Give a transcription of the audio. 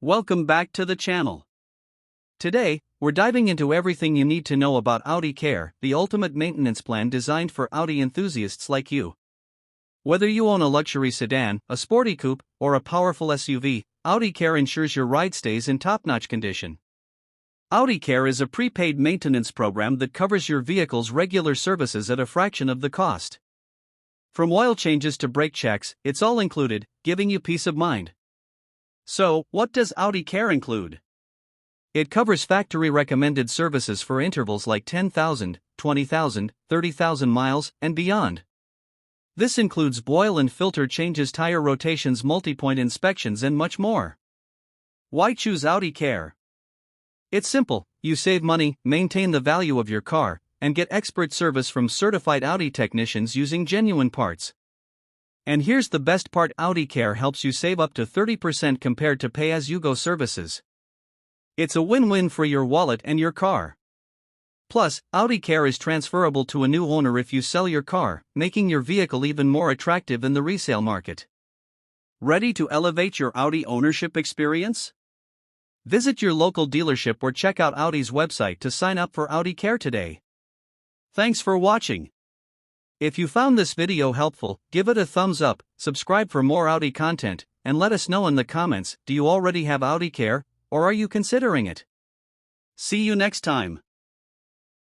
Welcome back to the channel. Today, we're diving into everything you need to know about Audi Care, the ultimate maintenance plan designed for Audi enthusiasts like you. Whether you own a luxury sedan, a sporty coupe, or a powerful SUV, Audi Care ensures your ride stays in top-notch condition. Audi Care is a prepaid maintenance program that covers your vehicle's regular services at a fraction of the cost. From oil changes to brake checks, it's all included, giving you peace of mind. So, what does Audi Care include? It covers factory-recommended services for intervals like 10,000, 20,000, 30,000 miles, and beyond. This includes oil and filter changes, tire rotations, multi-point inspections, and much more. Why choose Audi Care? It's simple: you save money, maintain the value of your car, and get expert service from certified Audi technicians using genuine parts. And here's the best part: Audi Care helps you save up to 30% compared to pay-as-you-go services. It's a win-win for your wallet and your car. Plus, Audi Care is transferable to a new owner if you sell your car, making your vehicle even more attractive in the resale market. Ready to elevate your Audi ownership experience? Visit your local dealership or check out Audi's website to sign up for Audi Care today. Thanks for watching. If you found this video helpful, give it a thumbs up, subscribe for more Audi content, and let us know in the comments, do you already have Audi Care, or are you considering it? See you next time.